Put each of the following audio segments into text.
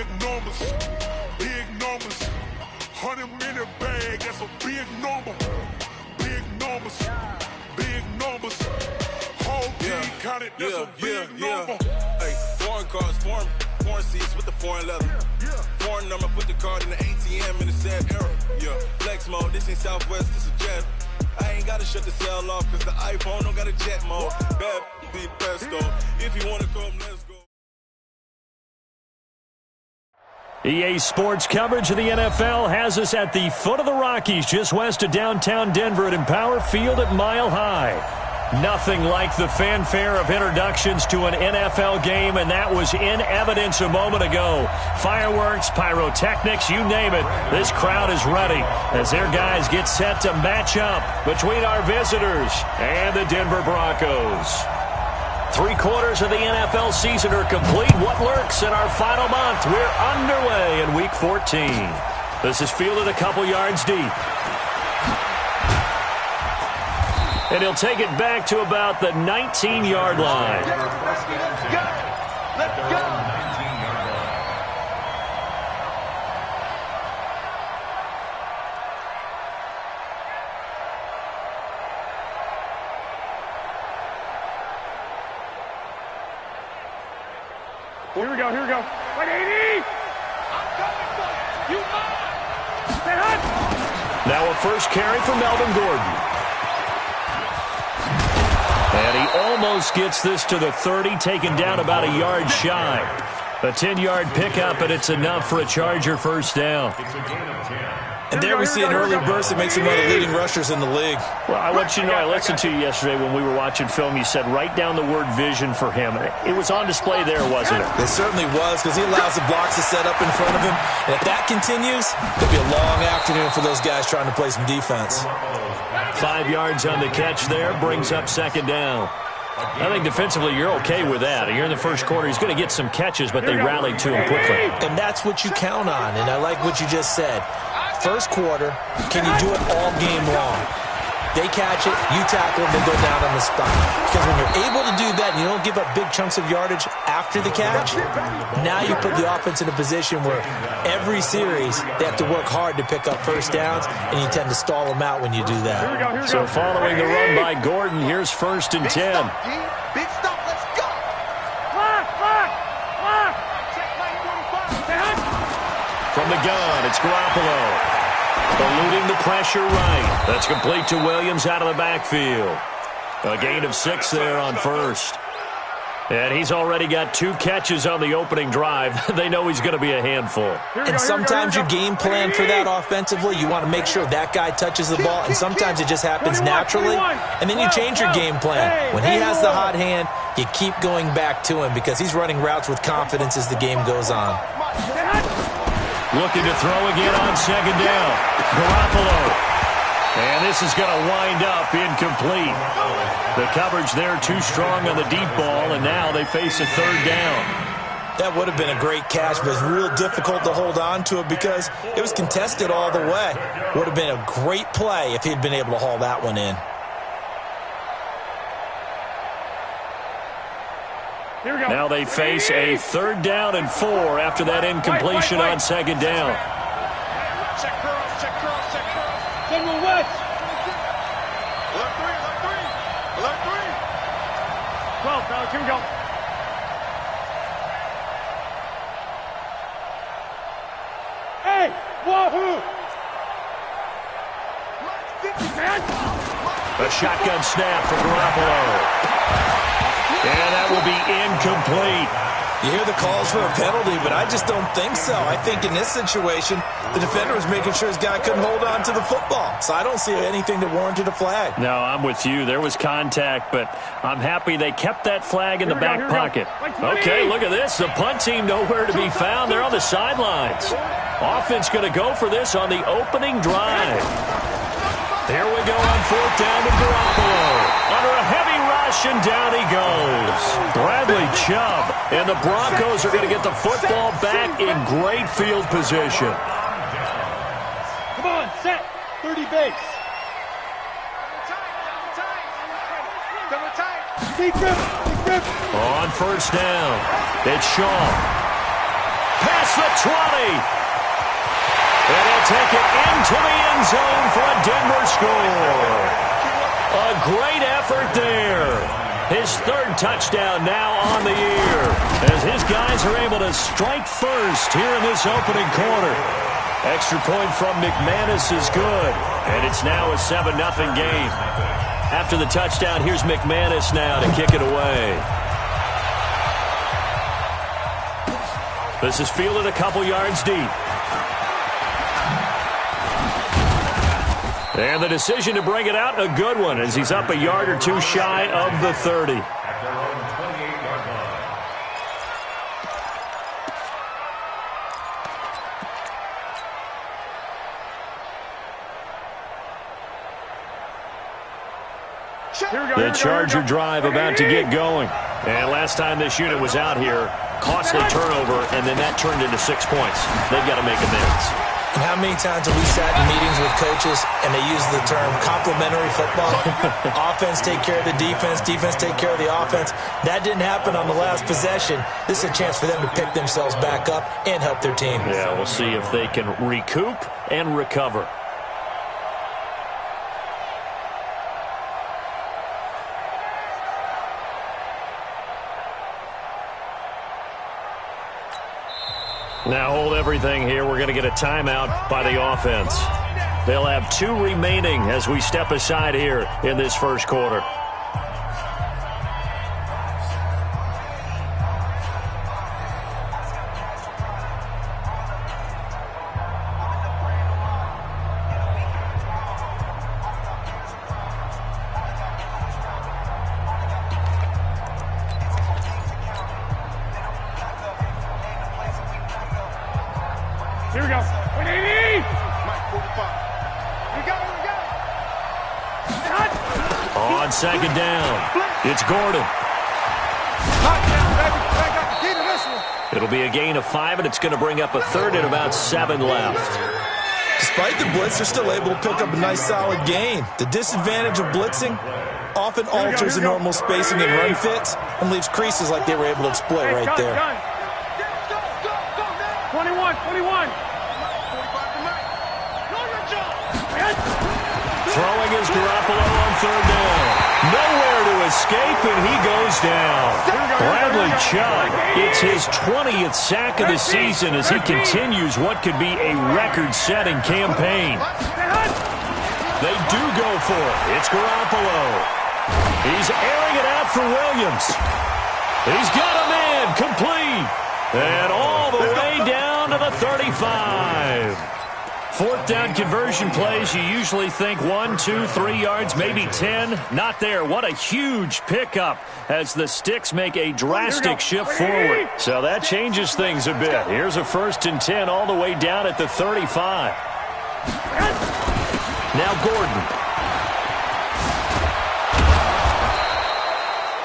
big numbers, big numbers. 100-minute bag, that's a big number. Big numbers, big numbers. Whole team counted, that's a big number. Hey, foreign cars, foreign seats with the foreign leather. Foreign number, put the card in the ATM in the sad era. Yeah, flex mode, this ain't Southwest, this is jet. I ain't gotta shut the cell off, cause the iPhone don't got a jet mode. Bad be pesto. If you wanna come, let's go. EA Sports coverage of the NFL has us at the foot of the Rockies, just west of downtown Denver at Empower Field at Mile High. Nothing like the fanfare of introductions to an NFL game, and that was in evidence a moment ago. Fireworks, pyrotechnics, you name it. This crowd is ready as their guys get set to match up between our visitors and the Denver Broncos. 3/4 of the NFL season are complete. What lurks in our final month? We're underway in Week 14. This is fielded a couple yards deep. And he'll take it back to about the 19-yard line. Let's go! Let's go! Here we go, here we go. 180! I'm coming for you! You mine! Stay hot! Now a first carry for Melvin Gordon. And he almost gets this to the 30, taken down about a yard shy. A 10-yard pickup, and it's enough for a Charger first down. And there we see an early burst that makes him one of the leading rushers in the league. Well, I want you to know, I listened to you yesterday when we were watching film. You said write down the word vision for him. It was on display there, wasn't it? It certainly was, because he allows the blocks to set up in front of him. And if that continues, it'll be a long afternoon for those guys trying to play some defense. 5 yards on the catch there, brings up second down. I think defensively you're okay with that. You're in the first quarter. He's going to get some catches, but they rallied to him quickly. And that's what you count on, and I like what you just said. First quarter, can you do it all game long? They catch it, you tackle it, then go down on the spot. Because when you're able to do that and you don't give up big chunks of yardage after the catch, now you put the offense in a position where every series they have to work hard to pick up first downs, and you tend to stall them out when you do that. So following the run by Gordon, here's 1st and 10. Big stop, let's go! From the gun, it's Garoppolo. Eluding the pressure right. That's complete to Williams out of the backfield. A gain of 6 there on first. And he's already got 2 catches on the opening drive. They know he's going to be a handful. And sometimes you game plan for that offensively. You want to make sure that guy touches the ball, and sometimes it just happens naturally. And then you change your game plan. When he has the hot hand, you keep going back to him because he's running routes with confidence as the game goes on. Looking to throw again on second down. Garoppolo. And this is going to wind up incomplete. The coverage there too strong on the deep ball, and now they face a 3rd down. That would have been a great catch, but it's real difficult to hold on to it because it was contested all the way. Would have been a great play if he'd been able to haul that one in. Now they face a 3rd down and 4 after that incompletion on second down. Check curls, check curls, check curls. Send one west. Alert 3, alert 3, alert 3. 12, fellas, here we go. Hey, wahoo! A shotgun snap for Garoppolo. And that will be incomplete. You hear the calls for a penalty, but I just don't think so. I think in this situation, the defender was making sure his guy couldn't hold on to the football. So I don't see anything that warranted a flag. No, I'm with you. There was contact, but I'm happy they kept that flag in the back pocket. Okay, look at this. The punt team nowhere to be found. They're on the sidelines. Offense going to go for this on the opening drive. There we go on 4th down with Garoppolo. Under a heavy rush, and down he goes. Bradley Chubb. And the Broncos are going to get the football back in great field position. Come on, set. 30 base. Deep grip, deep grip. On 1st down, it's Shaw. past the 20. And he'll take it into the end zone for a Denver score. A great effort there. His third touchdown now on the year as his guys are able to strike first here in this opening quarter. Extra point from McManus is good, and it's now a 7-0 game. After the touchdown, here's McManus now to kick it away. This is fielded a couple yards deep. And the decision to bring it out, a good one, as he's up a yard or two shy of the 30. The Charger drive about to get going. And last time this unit was out here, costly turnover, and then that turned into 6 points. They've got to make amends. And how many times have we sat in meetings with coaches and they use the term complementary football? Offense take care of the defense, defense take care of the offense. That didn't happen on the last possession. This is a chance for them to pick themselves back up and help their team. Yeah, we'll see if they can recoup and recover. Now hold everything here. We're going to get a timeout by the offense. They'll have 2 remaining as we step aside here in this first quarter. Here we go. 180! We got it. On second down, it's Gordon. It'll be a gain of 5, and it's going to bring up a third and about 7 left. Despite the blitz, they're still able to pick up a nice solid gain. The disadvantage of blitzing often alters the normal spacing and run fits and leaves creases like they were able to exploit right there. 21. Throwing is Garoppolo on third down. Nowhere to escape, and he goes down. Bradley Chubb, it's his 20th sack of the season as he continues what could be a record-setting campaign. They do go for it. It's Garoppolo. He's airing it out for Williams. He's got a man complete. And all the way down to the 35. Fourth down conversion plays, you usually think 1, 2, 3 yards, maybe 10. Not there. What a huge pickup as the Sticks make a drastic shift forward. So that changes things a bit. Here's a 1st and 10 all the way down at the 35. Now Gordon.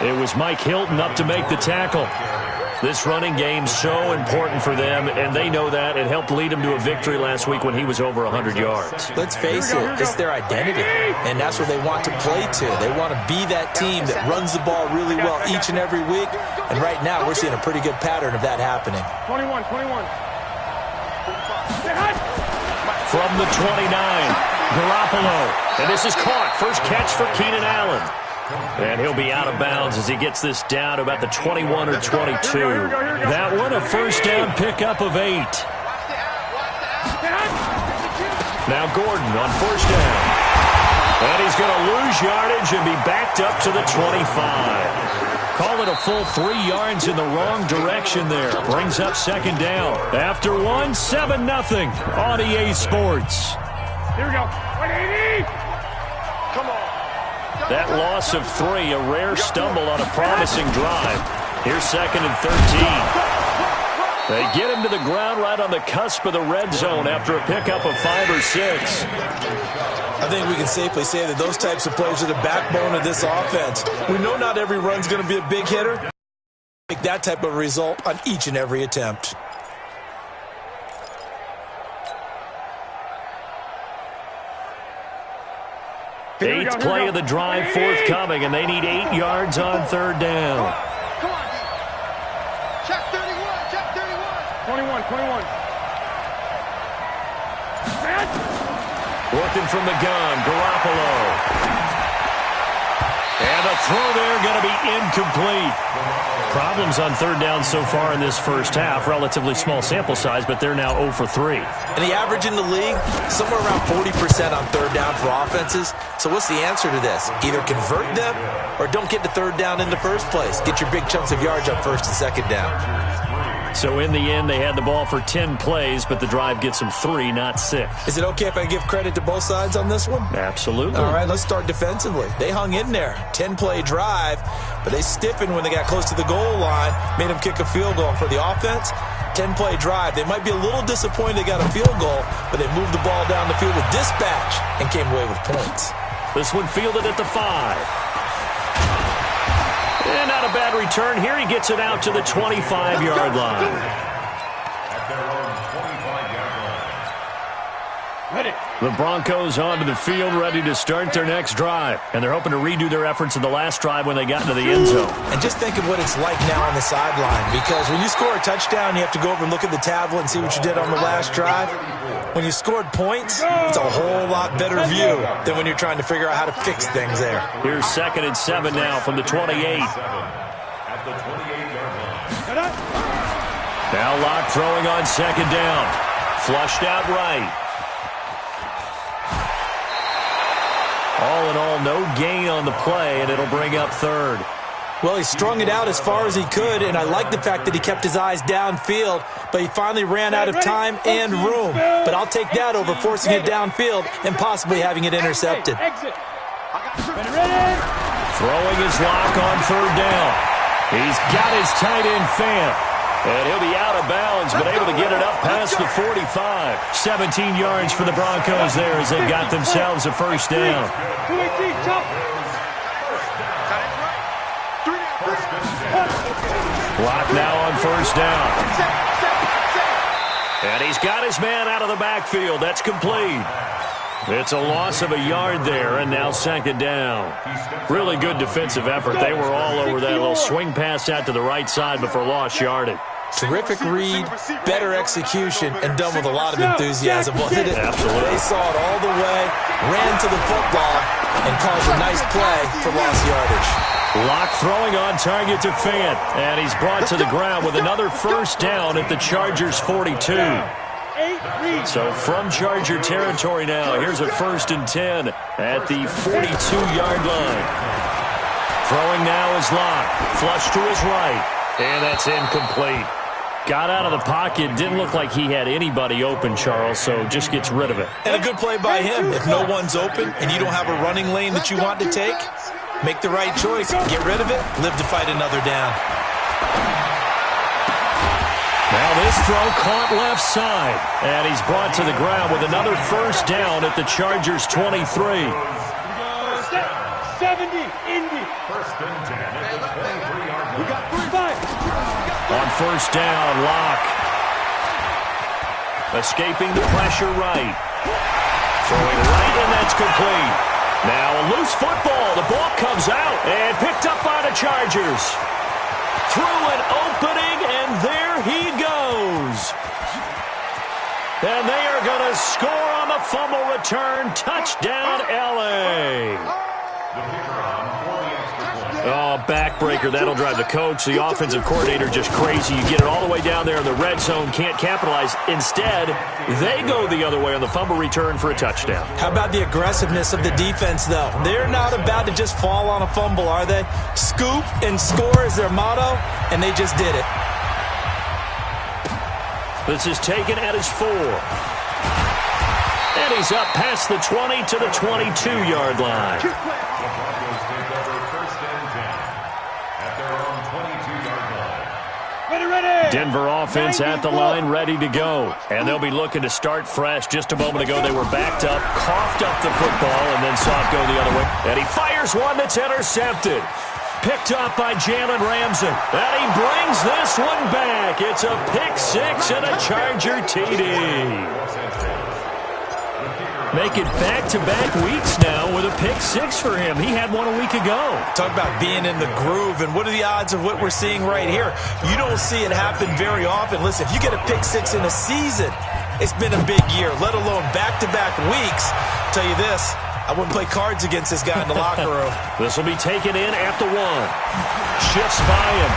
It was Mike Hilton up to make the tackle. This running game's so important for them, and they know that. It helped lead them to a victory last week when he was over 100 yards. Let's face it, it's their identity, and that's what they want to play to. They want to be that team that runs the ball really well each and every week, and right now we're seeing a pretty good pattern of that happening. 21. From the 29, Garoppolo, and this is caught. First catch for Keenan Allen. And he'll be out of bounds as he gets this down to about the 21 or 22. That one, a first down pickup of 8. Now Gordon on first down. And he's going to lose yardage and be backed up to the 25. Call it a full 3 yards in the wrong direction there. Brings up second down. After 1, 7-0 on EA Sports. Here we go. 180! Come on. That loss of 3, a rare stumble on a promising drive. Here's 2nd and 13. They get him to the ground right on the cusp of the red zone after a pickup of 5 or 6. I think we can safely say that those types of plays are the backbone of this offense. We know not every run's going to be a big hitter. Make that type of result on each and every attempt. 8th play of the drive forthcoming, and they need 8 yards on third down. Come on, check 31, check 31. 21. Working from the gun, Garoppolo. And the throw there going to be incomplete. Problems on third down so far in this first half. Relatively small sample size, but they're now 0 for 3. And the average in the league, somewhere around 40% on third down for offenses. So what's the answer to this? Either convert them or don't get to third down in the first place. Get your big chunks of yards up first and second down. So in the end, they had the ball for 10 plays, but the drive gets them 3, not 6. Is it okay if I give credit to both sides on this one? Absolutely. All right, let's start defensively. They hung in there. 10-play drive, but they stiffened when they got close to the goal line, made them kick a field goal. And for the offense, 10-play drive. They might be a little disappointed they got a field goal, but they moved the ball down the field with dispatch and came away with points. This one fielded at the 5. And not a bad return. Here he gets it out to the 25-yard line. The Broncos onto the field, ready to start their next drive. And they're hoping to redo their efforts in the last drive when they got into the end zone. And just think of what it's like now on the sideline. Because when you score a touchdown, you have to go over and look at the tablet and see what you did on the last drive. When you scored points, it's a whole lot better view than when you're trying to figure out how to fix things there. Here's 2nd and 7 now from the 28. Now Locke throwing on 2nd down. Flushed out right. All in all, no gain on the play, and it'll bring up 3rd. Well, he strung it out as far as he could, and I like the fact that he kept his eyes downfield, but he finally ran out of time and room. But I'll take that over forcing it downfield and possibly having it intercepted. Throwing his Locke on 3rd down. He's got his tight end Fant. And he'll be out of bounds, but able to get it up past the 45. 17 yards for the Broncos there as they've got themselves a first down. Clock now on 1st down. And he's got his man out of the backfield. That's complete. It's a loss of a yard there, and now 2nd down. Really good defensive effort. They were all over that little swing pass out to the right side before lost yardage. Terrific read, better execution, and done with a lot of enthusiasm, wasn't it? Absolutely. They saw it all the way, ran to the football, and caused a nice play for lost yardage. Locke throwing on target to Fant, and he's brought to the ground with another first down at the Chargers' 42. So from Charger territory now, here's a 1st and 10 at the 42-yard line. Throwing now is Locke, flush to his right. And that's incomplete. Got out of the pocket. Didn't look like he had anybody open, Charles, so just gets rid of it. And a good play by him. If no one's open and you don't have a running lane that you want to take, make the right choice. Get rid of it. Live to fight another down. Now this throw caught left side. And he's brought to the ground with another first down at the Chargers' 23. 70, Indy. 1st and 10 at the 23-yard line. We got 5. On 1st down, Locke. Escaping the pressure right. Throwing right, and that's complete. Now a loose football. The ball comes out and picked up by the Chargers. Through an opening, and there he goes. And they are going to score on the fumble return. Touchdown, L.A. Oh, backbreaker. That'll drive the coach, the offensive coordinator, just crazy. You get it all the way down there in the red zone, can't capitalize. Instead, they go the other way on the fumble return for a touchdown. How about the aggressiveness of the defense, though? They're not about to just fall on a fumble, are they? Scoop and score is their motto, and they just did it. This is taken at his 4. And he's up past the 20 to the 22-yard line. Denver offense at the line, ready to go. And they'll be looking to start fresh. Just a moment ago, they were backed up, coughed up the football, and then saw it go the other way. And he fires one that's intercepted. Picked up by Jalen Ramsey. And he brings this one back. It's a pick 6 and a Charger TD. Make it back-to-back weeks now with a pick six for him. He had one a week ago. Talk about being in the groove, and what are the odds of what we're seeing right here? You don't see it happen very often. Listen, if you get a pick six in a season, it's been a big year, let alone back-to-back weeks. I'll tell you this, I wouldn't play cards against this guy in the locker room. This will be taken in at the 1. Shifts by him.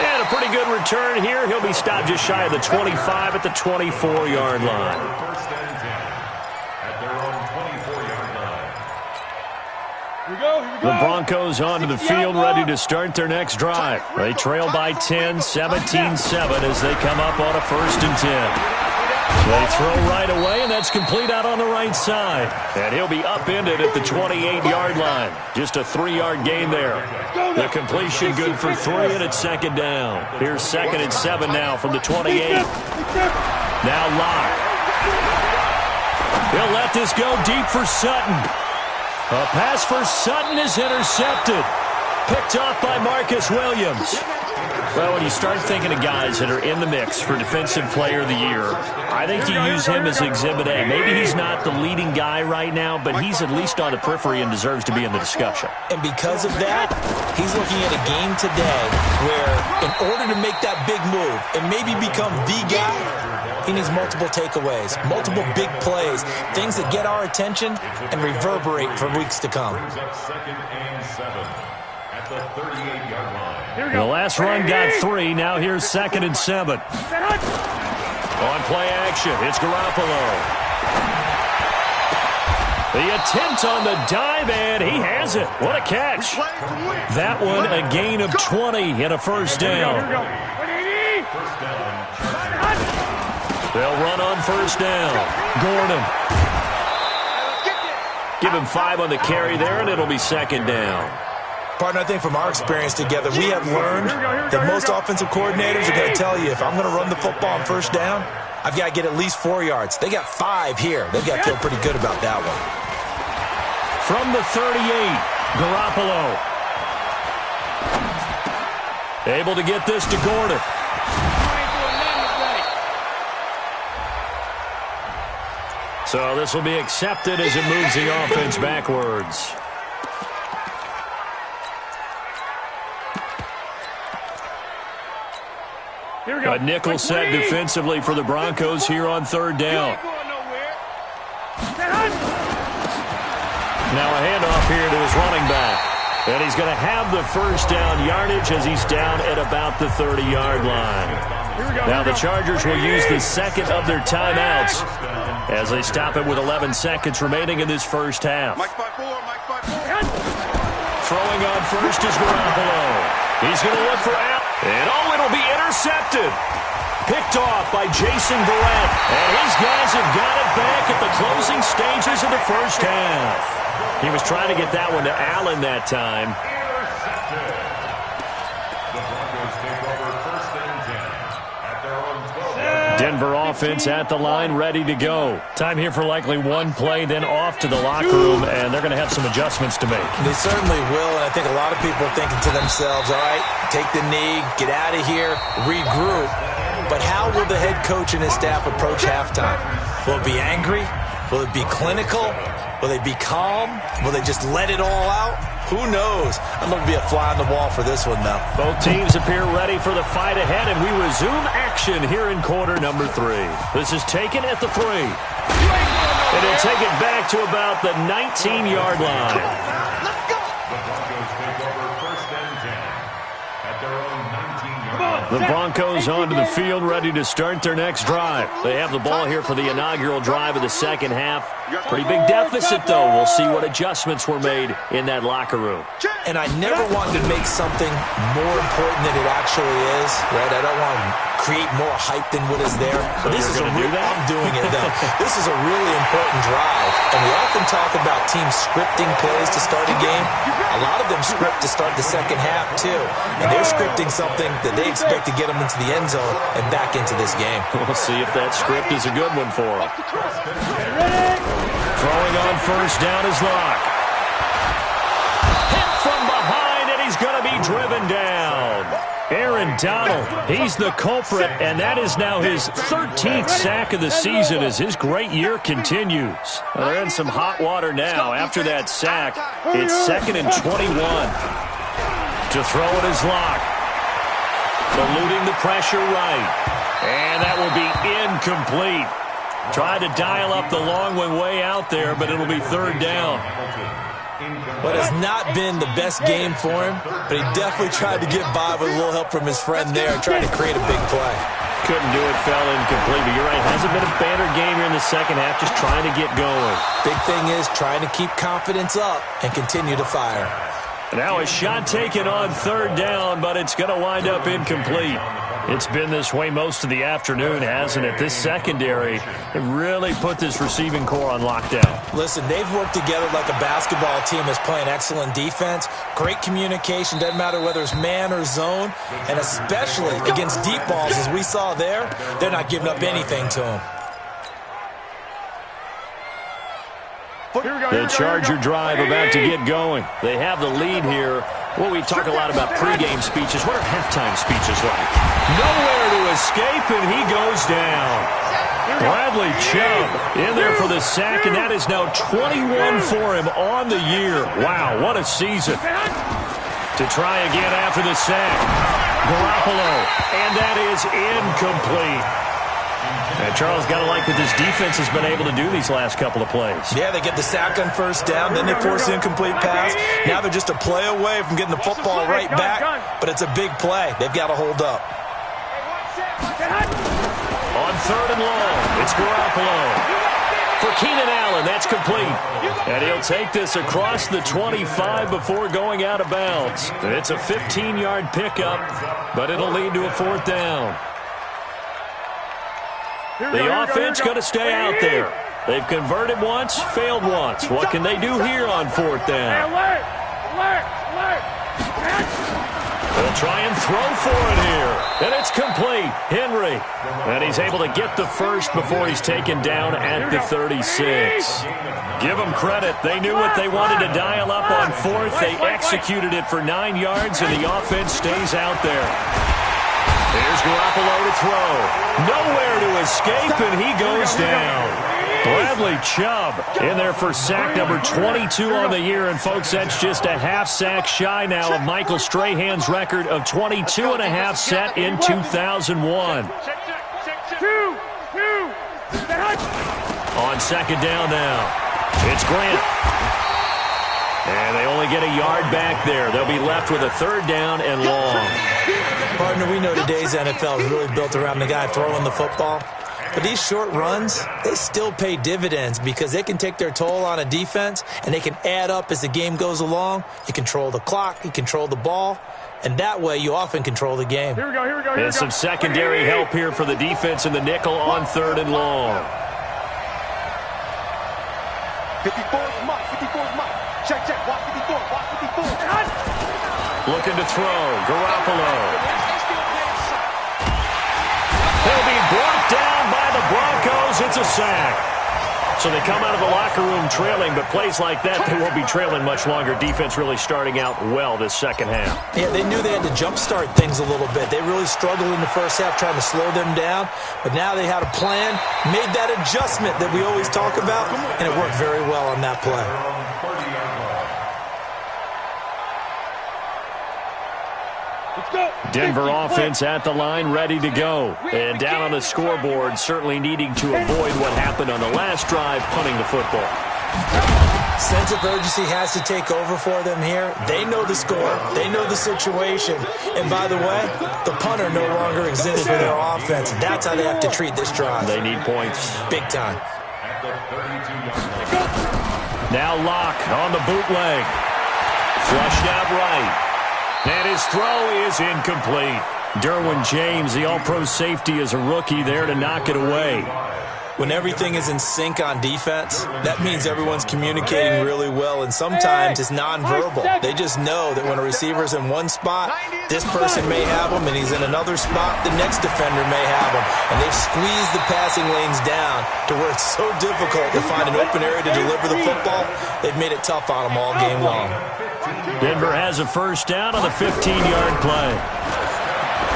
And a pretty good return here. He'll be stopped just shy of the 25 at the 24-yard line. First and 10 at their own 24-yard line. Here we go. The Broncos onto the field, ready to start their next drive. They trail by 10, 17-7 as they come up on a 1st and 10. They throw right away, and that's complete out on the right side. And he'll be upended at the 28-yard line. Just a 3-yard gain there. The completion good for 3, and it's 2nd down. Here's 2nd and 7 now from the 28. Now Locke. He'll let this go deep for Sutton. A pass for Sutton is intercepted. Picked off by Marcus Williams. Well, when you start thinking of guys that are in the mix for Defensive Player of the Year, I think you use him as Exhibit A. Maybe he's not the leading guy right now, but he's at least on the periphery and deserves to be in the discussion. And because of that, he's looking at a game today where in order to make that big move and maybe become the guy, he needs multiple takeaways, multiple big plays, things that get our attention and reverberate for weeks to come. Brings up 2nd and 7 at the 38-yard line. The last run got 3. Now here's 2nd and 7. On play action, it's Garoppolo. The attempt on the dive, and he has it. What a catch. That one a gain of 20 and a 1st down. They'll run on 1st down. Gordon. Give him 5 on the carry there, and it'll be 2nd down. Partner, I think from our experience together, we have learned that most offensive coordinators are going to tell you, if I'm going to run the football on 1st down, I've got to get at least 4 yards. They got 5 here. They've got to feel pretty good about that one. From the 38, Garoppolo. Able to get this to Gordon. So this will be accepted as it moves the offense backwards. A nickel set defensively for the Broncos here on 3rd down. Now a handoff here to his running back. And he's going to have the 1st down yardage as he's down at about the 30-yard line. Now the Chargers will use the 2nd of their timeouts as they stop it with 11 seconds remaining in this 1st half. Throwing on 1st is Garoppolo. He's going to look for out. And it'll be intercepted. Picked off by Jason Verrett. And his guys have got it back at the closing stages of the 1st half. He was trying to get that one to Allen that time. The Broncos take over 1st and 10 at their own 12-yard line. Denver offense at the line, ready to go. Time here for likely one play, then off to the locker room, and they're going to have some adjustments to make. They certainly will, and I think a lot of people are thinking to themselves, all right, take the knee, get out of here, regroup. But how will the head coach and his staff approach halftime? Will it be angry? Will it be clinical? Will they be calm? Will they just let it all out? Who knows? I'm going to be a fly on the wall for this one, though. Both teams appear ready for the fight ahead, and we resume action here in quarter number 3. This is taken at the 3. And they'll take it back to about the 19-yard line. The Broncos take over 1st and 10 at their own 19-yard line. The Broncos onto the field, ready to start their next drive. They have the ball here for the inaugural drive of the 2nd half. Pretty big deficit, though. We'll see what adjustments were made in that locker room. And I never wanted to make something more important than it actually is, right? I don't want to create more hype than what is there. But this is I'm doing it, though. This is a really important drive. And we often talk about teams scripting plays to start a game. A lot of them script to start the 2nd half, too. And they're scripting something that they expect to get them into the end zone and back into this game. We'll see if that script is a good one for them. Throwing on 1st down is Locke. Hit from behind, and he's going to be driven down. Aaron Aaron Donald, he's the culprit, and that is now his 13th sack of the season as his great year continues. Well, they're in some hot water now. After that sack, it's 2nd and 21. To throw it is Locke. Eluding the pressure right. And that will be incomplete. Tried to dial up the long one way out there, but it'll be 3rd down. What has not been the best game for him, but he definitely tried to get by with a little help from his friend there and trying to create a big play. Couldn't do it, fell incomplete. But you're right, hasn't been a banner game here in the second half, just trying to get going. Big thing is trying to keep confidence up and continue to fire. Now a shot taken on 3rd down, but it's going to wind up incomplete. It's been this way most of the afternoon, hasn't it? This secondary really put this receiving core on lockdown. Listen, they've worked together like a basketball team that's playing excellent defense. Great communication, doesn't matter whether it's man or zone. And especially against deep balls, as we saw there, they're not giving up anything to them. The Charger drive about to get going. They have the lead here. Well, we talk a lot about pregame speeches. What are halftime speeches like? Nowhere to escape, and he goes down. Bradley Chubb in there for the sack, and that is now 21 for him on the year. Wow, what a season. To try again after the sack. Garoppolo, and that is incomplete. And Charles, got to like what this defense has been able to do these last couple of plays. Yeah, they get the sack on 1st down, then they force an incomplete pass. Now they're just a play away from getting the football right back, but it's a big play. They've got to hold up. On 3rd and long, it's Garoppolo. For Keenan Allen, that's complete. And he'll take this across the 25 before going out of bounds. It's a 15-yard pickup, but it'll lead to a 4th down. The offense going to stay out there. They've converted once, failed once. What can they do here on 4th down? They'll try and throw for it here. And it's complete. Henry. And he's able to get the first before he's taken down at the 36. Give them credit. They knew what they wanted to dial up on 4th. They executed it for 9 yards, and the offense stays out there. Here's Garoppolo to throw. Nowhere to escape, and he goes down. Bradley Chubb in there for sack number 22 on the year. And, folks, that's just a half sack shy now of Michael Strahan's record of 22.5 set in 2001. On 2nd down now, it's Grant. And they only get a yard back there. They'll be left with a 3rd down and long. Partner, we know today's NFL is really built around the guy throwing the football. But these short runs, they still pay dividends because they can take their toll on a defense, and they can add up as the game goes along. You control the clock, you control the ball, and that way you often control the game. Here we go. And some secondary help here for the defense in the nickel on 3rd and long. 54's Mike. Check. Watch 54. Looking to throw. Garoppolo. He'll be brought down by the Broncos. It's a sack. So they come out of the locker room trailing, but plays like that, they won't be trailing much longer. Defense really starting out well this second half. Yeah, they knew they had to jumpstart things a little bit. They really struggled in the first half trying to slow them down, but now they had a plan, made that adjustment that we always talk about, and it worked very well on that play. Denver offense at the line, ready to go. And down on the scoreboard, certainly needing to avoid what happened on the last drive, punting the football. Sense of urgency has to take over for them here. They know the score. They know the situation. And by the way, the punter no longer exists for their offense. That's how they have to treat this drive. They need points. Big time. Now Locke on the bootleg. Flushed out right. And his throw is incomplete. Derwin James, the all-pro safety, is a rookie there to knock it away. When everything is in sync on defense, that means everyone's communicating really well, and sometimes it's nonverbal. They just know that when a receiver's in one spot, this person may have him, and he's in another spot, the next defender may have him. And they've squeezed the passing lanes down to where it's so difficult to find an open area to deliver the football. They've made it tough on them all game long. Denver has a first down on the 15-yard play.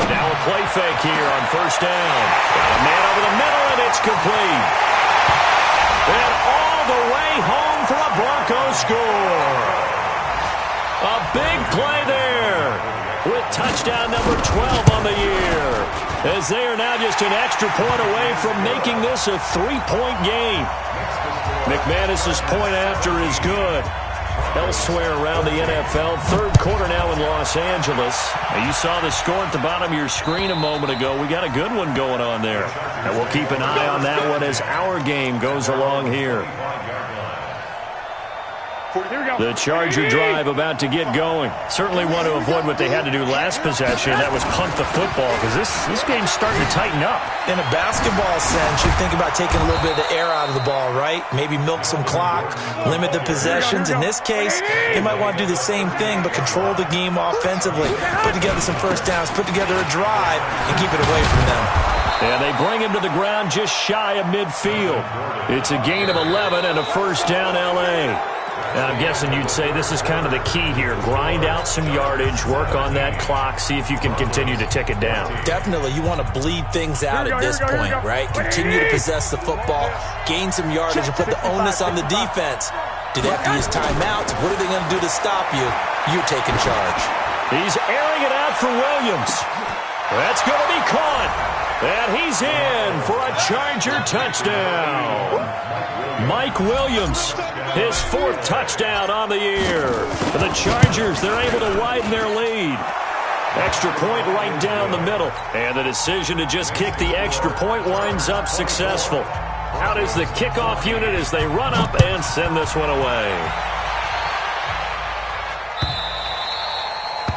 Now a play fake here on first down. Got a man over the middle, and it's complete. And all the way home for a Broncos score. A big play there with touchdown number 12 on the year, as they are now just an extra point away from making this a 3-point game. McManus's point after is good. Elsewhere around the NFL, third quarter now in Los Angeles. Now, you saw the score at the bottom of your screen a moment ago. We got a good one going on there. And we'll keep an eye on that one as our game goes along here. The Charger drive about to get going. Certainly want to avoid what they had to do last possession. That was punt the football, because this game's starting to tighten up. In a basketball sense, you think about taking a little bit of the air out of the ball, right? Maybe milk some clock, limit the possessions. In this case, they might want to do the same thing, but control the game offensively. Put together some first downs, put together a drive, and keep it away from them. And they bring him to the ground just shy of midfield. It's a gain of 11 and a first down L.A. I'm guessing you'd say this is kind of the key here. Grind out some yardage, work on that clock, see if you can continue to tick it down. Definitely. You want to bleed things out at this point, right? Continue to possess the football, gain some yardage, and put the onus on the defense. Do they have to use timeouts? What are they going to do to stop you? You're taking charge. He's airing it out for Williams. That's going to be caught. And he's in for a Charger touchdown. Mike Williams, his 4th touchdown on the year. For the Chargers, they're able to widen their lead. Extra point right down the middle. And the decision to just kick the extra point winds up successful. Out is the kickoff unit as they run up and send this one away.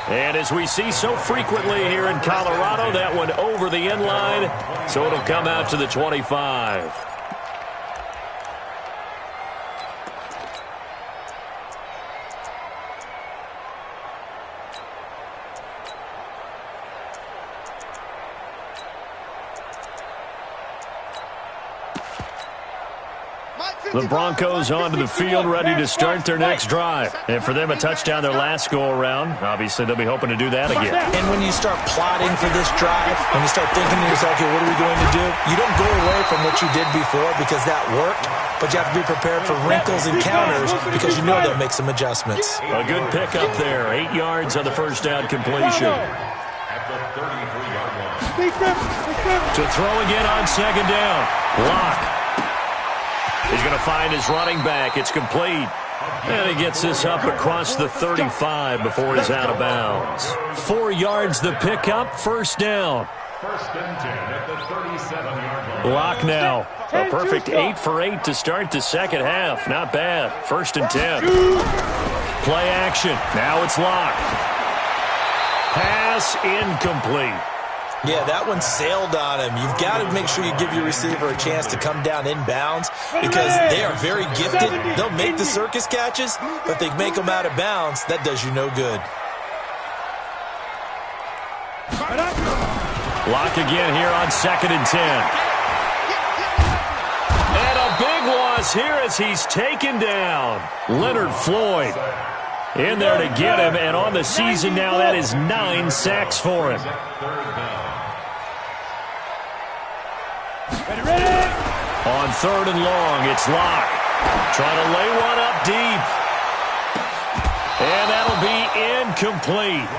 And as we see so frequently here in Colorado, that one over the end line, so it'll come out to the 25. The Broncos onto the field, ready to start their next drive. And for them, a touchdown their last go-around. Obviously, they'll be hoping to do that again. And when you start plotting for this drive, when you start thinking to yourself, okay, what are we going to do? You don't go away from what you did before because that worked, but you have to be prepared for wrinkles and counters because you know they'll make some adjustments. A good pickup there. 8 yards on the first down completion. At the 33-yard line. To throw again on second down. Block. He's going to find his running back. It's complete. And he gets this up across the 35 before he's out of bounds. 4 yards the pickup, first down. First and 10 at the 37-yard line. Block now. A perfect 8 for 8 to start the second half. Not bad. First and 10. Play action. Now it's Locke. Pass incomplete. Yeah, that one sailed on him. You've got to make sure you give your receiver a chance to come down inbounds because they are very gifted. They'll make the circus catches, but if they make them out of bounds, that does you no good. Lock again here on second and 10. And a big loss here as he's taken down. Leonard Floyd in there to get him, and on the season now, that is 9 sacks for him. On third and long, it's Locke. Trying to lay one up deep. And that'll be incomplete.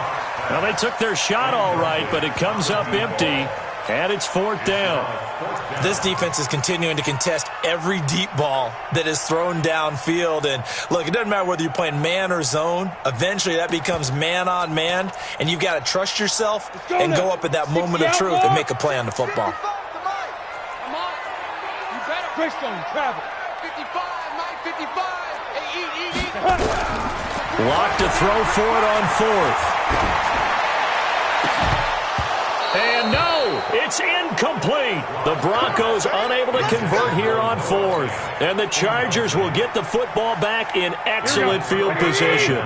Now, they took their shot all right, but it comes up empty, and it's 4th down. This defense is continuing to contest every deep ball that is thrown downfield. And, look, it doesn't matter whether you're playing man or zone. Eventually, that becomes man on man, and you've got to trust yourself and go up at that moment of truth and make a play on the football. Christone, travel. 55, Mike, 55. Hey, eat. Lock to throw for it on 4th. And no, it's incomplete. The Broncos unable to convert here on 4th. And the Chargers will get the football back in excellent field position. 11.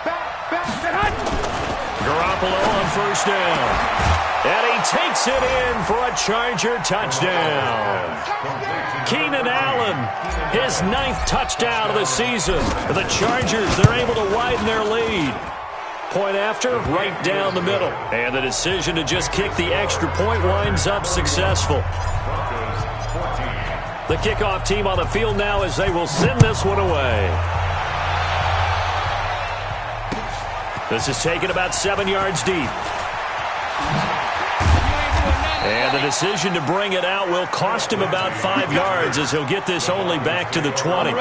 Back. Garoppolo on first down. And he takes it in for a Charger touchdown. Keenan Allen, his 9th touchdown of the season. The Chargers, they're able to widen their lead. Point after, right down the middle. And the decision to just kick the extra point winds up successful. The kickoff team on the field now as they will send this one away. This is taken about 7 yards deep. And the decision to bring it out will cost him about 5 yards as he'll get this only back to the 20.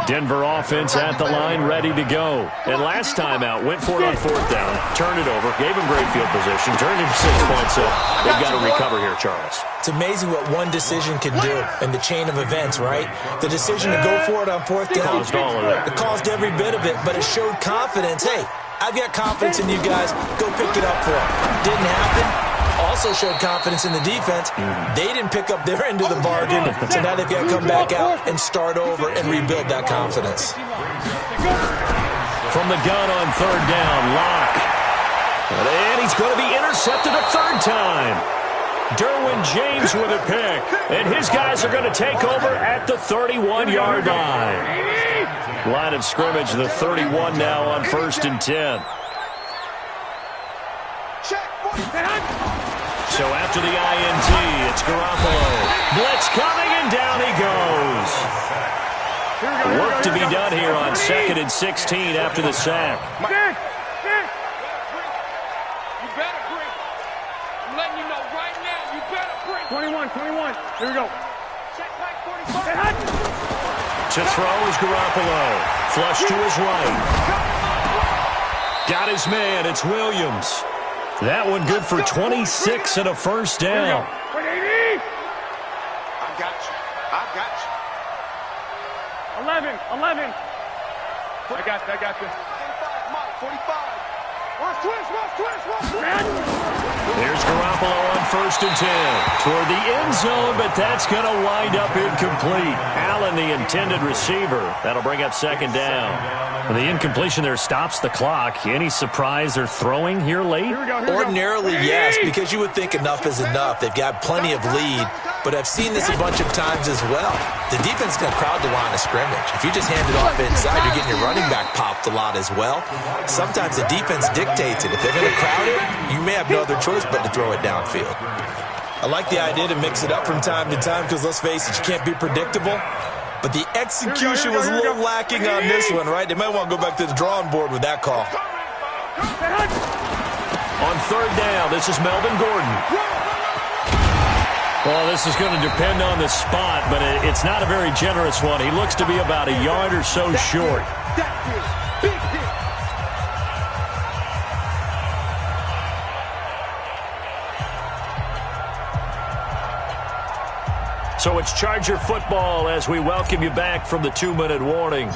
Denver offense at the line, ready to go. And last time out, went for it on 4th down, turned it over, gave him great field position, turned it 6 points. So they've got to recover here, Charles. It's amazing what one decision can do in the chain of events, right? The decision to go for it on 4th down. Caused all of that. It caused every bit of it, but it showed confidence. Hey, I've got confidence in you guys. Go pick it up for him. Didn't happen. Also showed confidence in the defense. They didn't pick up their end of the bargain, so now they've got to come back out and start over and rebuild that confidence. From the gun on 3rd down, Locke. And he's going to be intercepted a 3rd time. Derwin James with a pick. And his guys are going to take over at the 31-yard line. Line of scrimmage, the 31 now on 1st and 10. So after the INT, it's Garoppolo. Blitz coming, and down he goes. Work to be done here on 2nd and 16 after the sack. You better bring. I'm letting you know right now, you better bring. 21. Here we go. Check back 45. To throw is Garoppolo. Flush to his right. Got his man. It's Williams. That one good for 26 and a 1st down. I got you. 11. I got you. 45. There's Garoppolo on 1st and 10. Toward the end zone, but that's going to wind up incomplete. Allen, the intended receiver. That'll bring up 2nd down. The incompletion there stops the clock. Any surprise they're throwing here late? Ordinarily, yes, because you would think enough is enough. They've got plenty of lead, but I've seen this a bunch of times as well. The defense is going to crowd the line of scrimmage. If you just hand it off inside, you're getting your running back popped a lot as well. Sometimes the defense dictates it. If they're going to crowd it, you may have no other choice but to throw it downfield. I like the idea to mix it up from time to time because, let's face it, you can't be predictable. But the execution was a little lacking on this one, right? They might want to go back to the drawing board with that call. On 3rd down, this is Melvin Gordon. Well, this is going to depend on the spot, but it's not a very generous one. He looks to be about a yard or so short. So it's Charger football as we welcome you back from the 2-minute warning.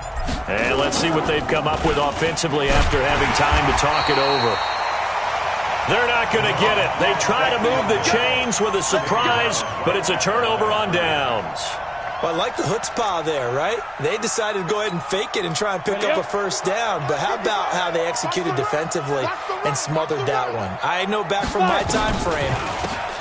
And let's see what they've come up with offensively after having time to talk it over. They're not going to get it. They try to move the chains with a surprise, but it's a turnover on downs. Well, I like the chutzpah there, right? They decided to go ahead and fake it and try and pick up a 1st down. But how about how they executed defensively and smothered that one? I know back from my time frame,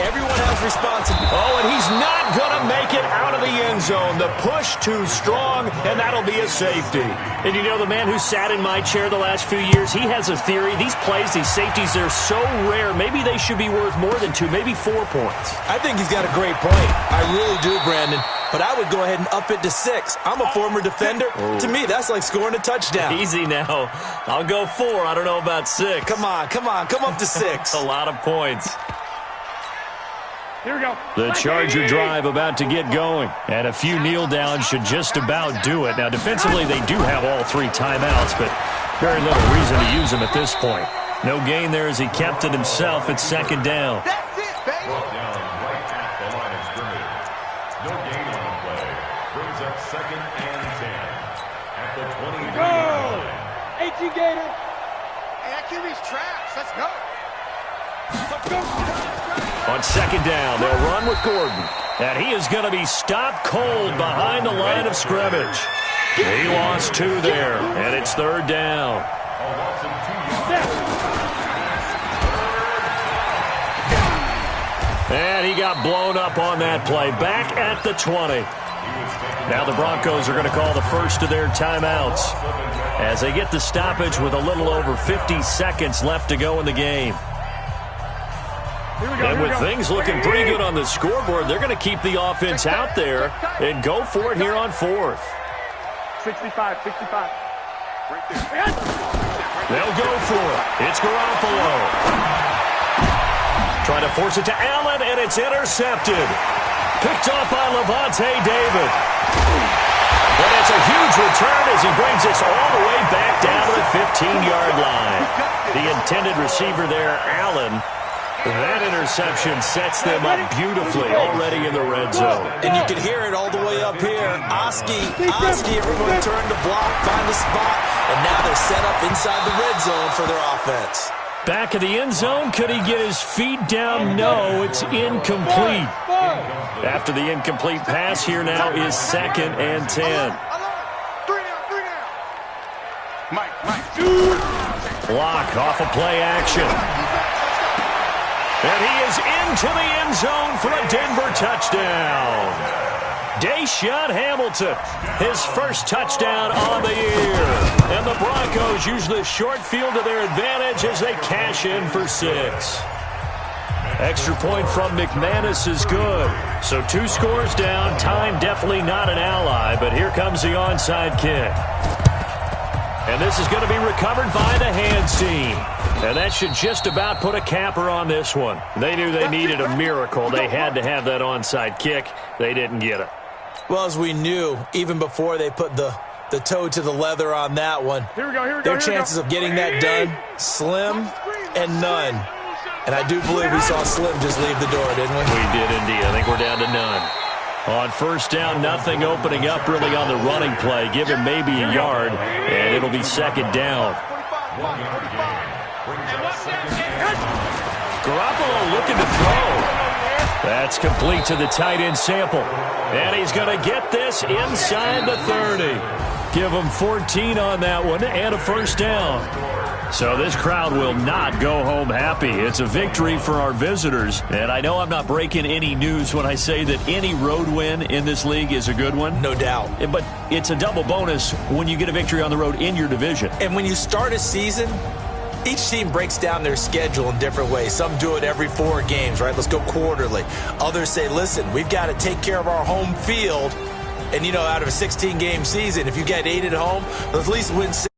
everyone has responsibility. Oh, and he's not going to make it out of the end zone. The push too strong, and that'll be a safety. And you know, the man who sat in my chair the last few years, he has a theory. These plays, these safeties, they're so rare. Maybe they should be worth more than 2, maybe 4 points. I think he's got a great point. I really do, Brandon. But I would go ahead and up it to 6. I'm a former defender. Oh. To me, that's like scoring a touchdown. Easy now. I'll go 4. I don't know about 6. Come on. Come up to 6. A lot of points. Here we go. The Charger drive about to get going. And a few kneel downs should just about do it. Now, defensively, they do have all 3 timeouts, but very little reason to use them at this point. No gain there as he kept it himself at 2nd down. That's it, baby. Brought down right at the line of scrimmage. No gain on the play. Brings up 2nd and 10 at the 23-yard line. 18 Gator. Hey, that QB's trash. Let's go. On 2nd down, they'll run with Gordon. And he is going to be stopped cold behind the line of scrimmage. He lost 2 there, and it's 3rd down. got blown up on that play. Back at the 20. Now the Broncos are going to call the first of their timeouts as they get the stoppage with a little over 50 seconds left to go in the game. And with things looking pretty good on the scoreboard, they're going to keep the offense out there and go for it here on fourth. 65. They'll go for it. It's Garoppolo. Trying to force it to Allen, and it's intercepted. Picked off by Levante David. And it's a huge return as he brings us all the way back down to the 15-yard line. The intended receiver there, Allen. That interception sets them up beautifully already in the red zone. And you can hear it all the way up here. Oski, everyone turned to block, find the spot, and now they're set up inside the red zone for their offense. Back of the end zone, could he get his feet down? No, it's incomplete. After the incomplete pass, here now is 2nd and 10. Block off of play action. And he is into the end zone for a Denver touchdown. Deshaun Hamilton, his first touchdown on the year. And the Broncos use the short field to their advantage as they cash in for 6. Extra point from McManus is good. So 2 scores down. Time definitely not an ally, but here comes the onside kick. And this is going to be recovered by the hands team. And that should just about put a capper on this one. They knew they needed a miracle. They had to have that onside kick. They didn't get it. Well, as we knew, even before they put the toe to the leather on that one, their chances of getting that done, slim and none. And I do believe we saw Slim just leave the door, didn't we? We did indeed. I think we're down to none. On first down, nothing opening up really on the running play. Give him maybe a yard, and it'll be 2nd down. Garoppolo looking to throw. That's complete to the tight end Sample. And he's going to get this inside the 30. Give him 14 on that one and a first down. So this crowd will not go home happy. It's a victory for our visitors. And I know I'm not breaking any news when I say that any road win in this league is a good one. No doubt. But it's a double bonus when you get a victory on the road in your division. And when you start a season, each team breaks down their schedule in different ways. Some do it every 4 games, right? Let's go quarterly. Others say, listen, we've got to take care of our home field. And, out of a 16-game season, if you get 8 at home, let's at least win 6.